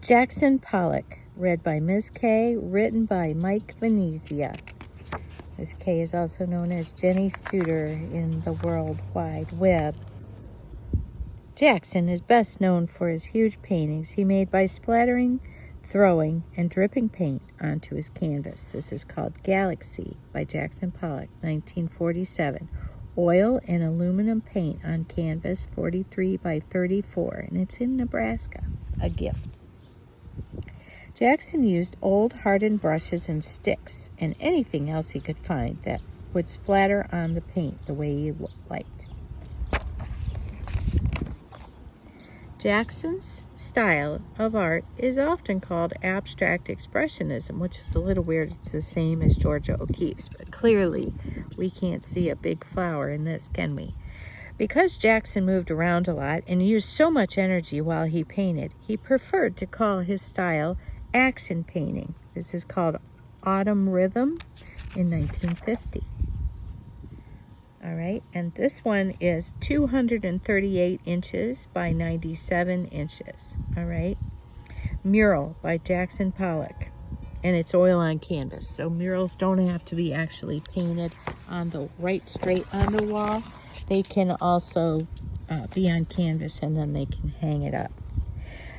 Jackson Pollack, read by Ms. K, written by Mike Venezia. Ms. K is also known as Jenni Souter in the World Wide Web. Jackson is best known for his huge paintings he made by splattering, throwing, and dripping paint onto his canvas. This is called Galaxy by Jackson Pollack, 1947. Oil and aluminum paint on canvas, 43 by 34, and it's in Nebraska, a gift. Jackson used old hardened brushes and sticks and anything else he could find that would splatter on the paint the way he liked. Jackson's style of art is often called abstract expressionism, which is a little weird. It's the same as Georgia O'Keeffe's, but clearly we can't see a big flower in this, can we? Because Jackson moved around a lot and used so much energy while he painted, he preferred to call his style action painting. This is called Autumn Rhythm in 1950. All right, and this one is 238 inches by 97 inches. All right, Mural by Jackson Pollack, and it's oil on canvas. So murals don't have to be actually painted on the straight on the wall. They can also be on canvas, and then they can hang it up.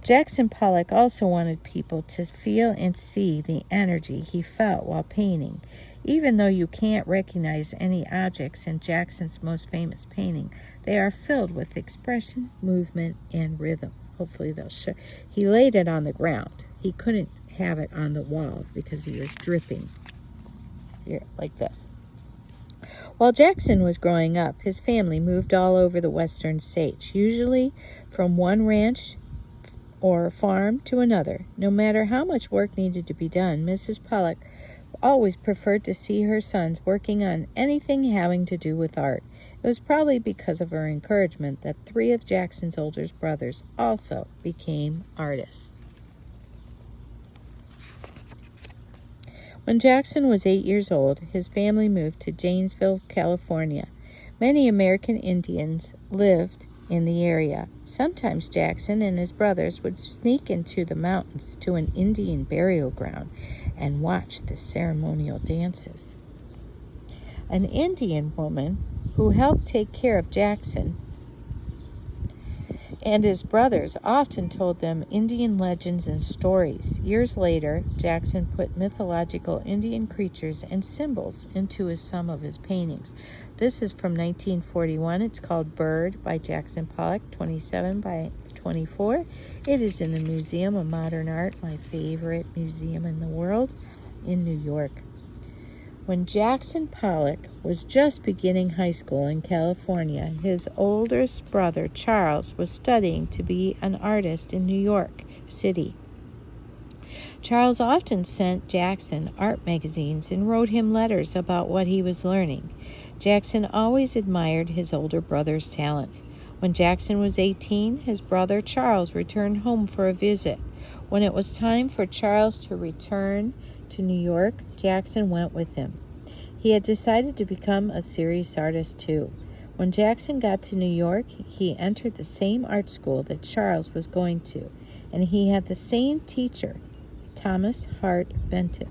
Jackson Pollack also wanted people to feel and see the energy he felt while painting. Even though you can't recognize any objects in Jackson's most famous painting, they are filled with expression, movement, and rhythm. Hopefully they'll show. He laid it on the ground. He couldn't have it on the wall because he was dripping. Here, like this. While Jackson was growing up, his family moved all over the western states, usually from one ranch or farm to another. No matter how much work needed to be done, Mrs. Pollack always preferred to see her sons working on anything having to do with art. It was probably because of her encouragement that 3 of Jackson's older brothers also became artists. When Jackson was 8 years old, his family moved to Janesville, California. Many American Indians lived in the area. Sometimes Jackson and his brothers would sneak into the mountains to an Indian burial ground and watch the ceremonial dances. An Indian woman who helped take care of Jackson and his brothers often told them Indian legends and stories. Years later, Jackson put mythological Indian creatures and symbols into some of his paintings. This is from 1941. It's called Bird by Jackson Pollack, 27 by 24. It is in the Museum of Modern Art, my favorite museum in the world, in New York. When Jackson Pollack was just beginning high school in California, his oldest brother, Charles, was studying to be an artist in New York City. Charles often sent Jackson art magazines and wrote him letters about what he was learning. Jackson always admired his older brother's talent. When Jackson was 18, his brother Charles returned home for a visit. When it was time for Charles to return to New York, Jackson went with him. He had decided to become a serious artist too. When Jackson got to New York, he entered the same art school that Charles was going to, and he had the same teacher, Thomas Hart Benton.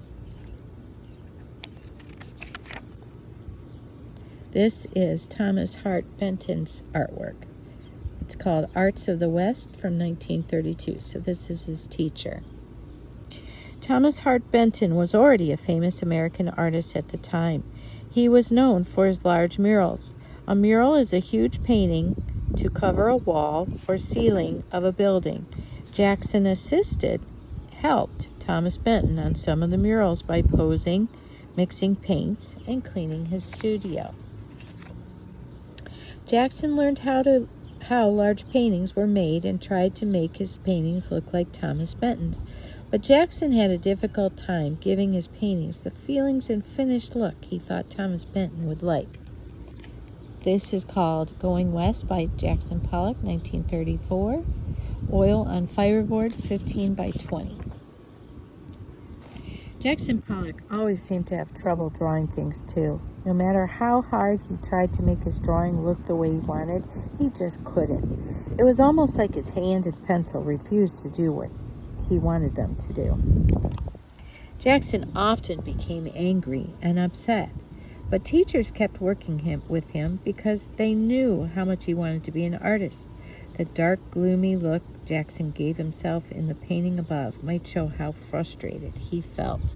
This is Thomas Hart Benton's artwork. It's called Arts of the West from 1932, so this is his teacher. Thomas Hart Benton was already a famous American artist at the time. He was known for his large murals. A mural is a huge painting to cover a wall or ceiling of a building. Jackson helped Thomas Benton on some of the murals by posing, mixing paints, and cleaning his studio. Jackson learned how large paintings were made and tried to make his paintings look like Thomas Benton's. But Jackson had a difficult time giving his paintings the feelings and finished look he thought Thomas Benton would like. This is called Going West by Jackson Pollack, 1934. Oil on fiberboard, 15 by 20. Jackson Pollack always seemed to have trouble drawing things too. No matter how hard he tried to make his drawing look the way he wanted, he just couldn't. It was almost like his hand and pencil refused to do what he wanted them to do. Jackson often became angry and upset, but teachers kept working with him because they knew how much he wanted to be an artist. The dark, gloomy look Jackson gave himself in the painting above might show how frustrated he felt.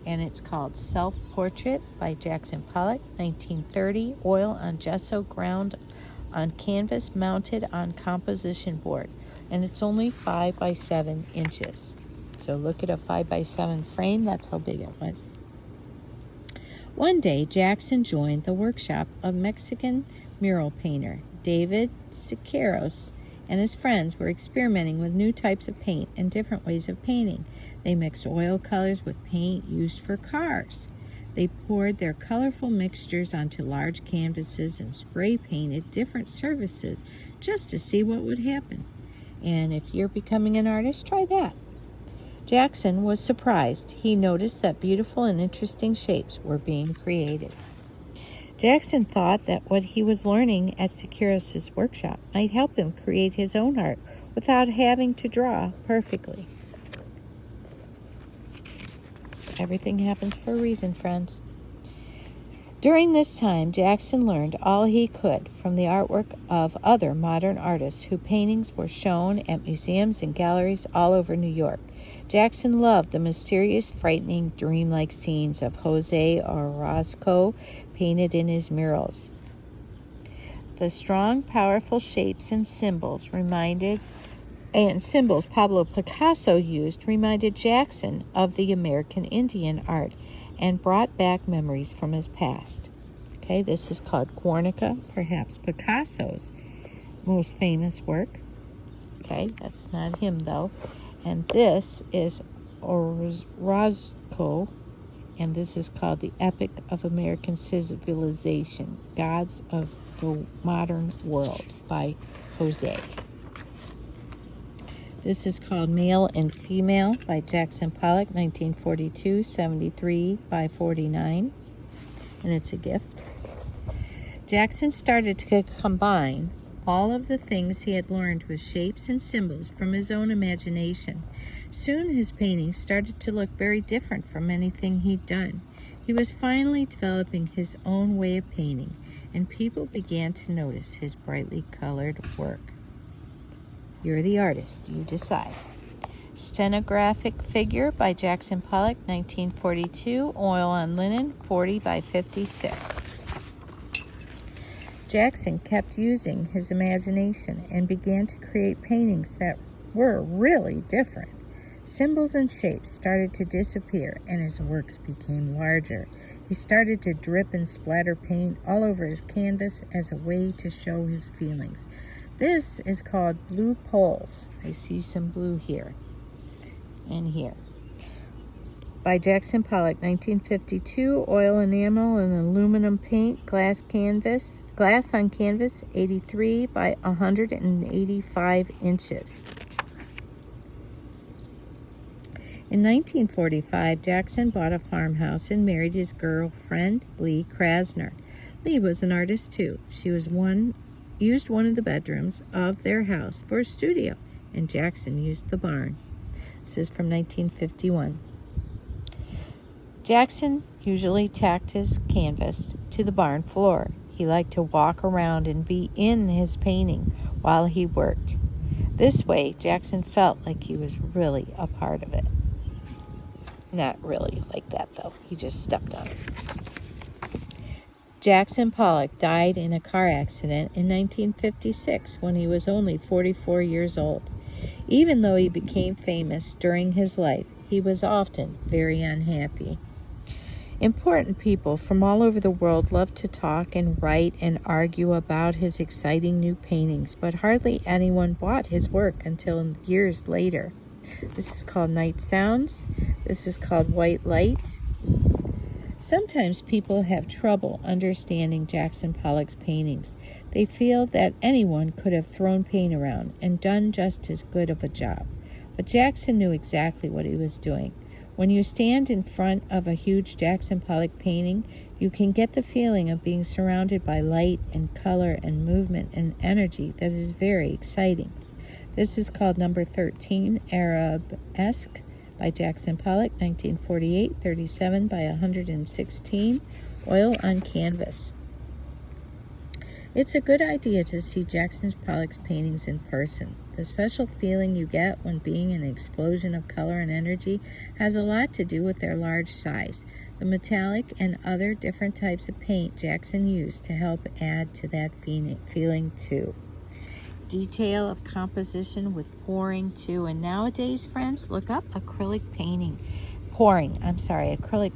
And it's called Self-Portrait by Jackson Pollack, 1930, oil on gesso ground on canvas mounted on composition board. And it's only 5 by 7 inches. So look at a 5 by 7 frame, that's how big it was. One day, Jackson joined the workshop of Mexican mural painter David Siqueiros, and his friends were experimenting with new types of paint and different ways of painting. They mixed oil colors with paint used for cars. They poured their colorful mixtures onto large canvases and spray painted different surfaces just to see what would happen. And if you're becoming an artist, try that. Jackson was surprised. He noticed that beautiful and interesting shapes were being created. Jackson thought that what he was learning at Siqueiros' workshop might help him create his own art without having to draw perfectly. Everything happens for a reason, friends. During this time, Jackson learned all he could from the artwork of other modern artists whose paintings were shown at museums and galleries all over New York. Jackson loved the mysterious, frightening, dreamlike scenes of Jose Orozco painted in his murals. The strong, powerful shapes and symbols Pablo Picasso used reminded Jackson of the American Indian art and brought back memories from his past. Okay, this is called Guernica, perhaps Picasso's most famous work. Okay, that's not him though. And this is Orozco, and this is called The Epic of American Civilization, Gods of the Modern World by Jose. This is called Male and Female by Jackson Pollack, 1942, 73 by 49, and it's a gift. Jackson started to combine all of the things he had learned with shapes and symbols from his own imagination. Soon his paintings started to look very different from anything he'd done. He was finally developing his own way of painting, and people began to notice his brightly colored work. You're the artist, you decide. Stenographic Figure by Jackson Pollack, 1942, oil on linen, 40 by 56. Jackson kept using his imagination and began to create paintings that were really different. Symbols and shapes started to disappear and his works became larger. He started to drip and splatter paint all over his canvas as a way to show his feelings. This is called Blue Poles. I see some blue here and here. By Jackson Pollack, 1952, oil enamel and aluminum paint, glass on canvas, 83 by 185 inches. In 1945, Jackson bought a farmhouse and married his girlfriend, Lee Krasner. Lee was an artist too. She used one of the bedrooms of their house for a studio, and Jackson used the barn. This is from 1951. Jackson usually tacked his canvas to the barn floor. He liked to walk around and be in his painting while he worked. This way, Jackson felt like he was really a part of it. Not really like that, though. He just stepped on it. Jackson Pollack died in a car accident in 1956 when he was only 44 years old. Even though he became famous during his life, he was often very unhappy. Important people from all over the world loved to talk and write and argue about his exciting new paintings, but hardly anyone bought his work until years later. This is called Night Sounds. This is called White Light. Sometimes people have trouble understanding Jackson Pollack's paintings. They feel that anyone could have thrown paint around and done just as good of a job. But Jackson knew exactly what he was doing. When you stand in front of a huge Jackson Pollack painting, you can get the feeling of being surrounded by light and color and movement and energy that is very exciting. This is called number 13, Arabesque by Jackson Pollack, 1948, 37 by 116, oil on canvas. It's a good idea to see Jackson Pollock's paintings in person. The special feeling you get when being an explosion of color and energy has a lot to do with their large size. The metallic and other different types of paint Jackson used to help add to that feeling too. Detail of composition with pouring too. And nowadays, friends, look up acrylic painting. Acrylic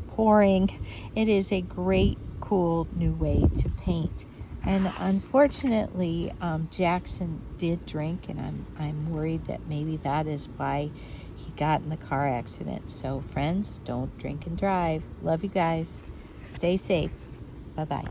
pouring. It is a great, cool new way to paint. And unfortunately, Jackson did drink, and I'm worried that maybe that is why he got in the car accident. So friends, don't drink and drive. Love you guys. Stay safe. Bye-bye.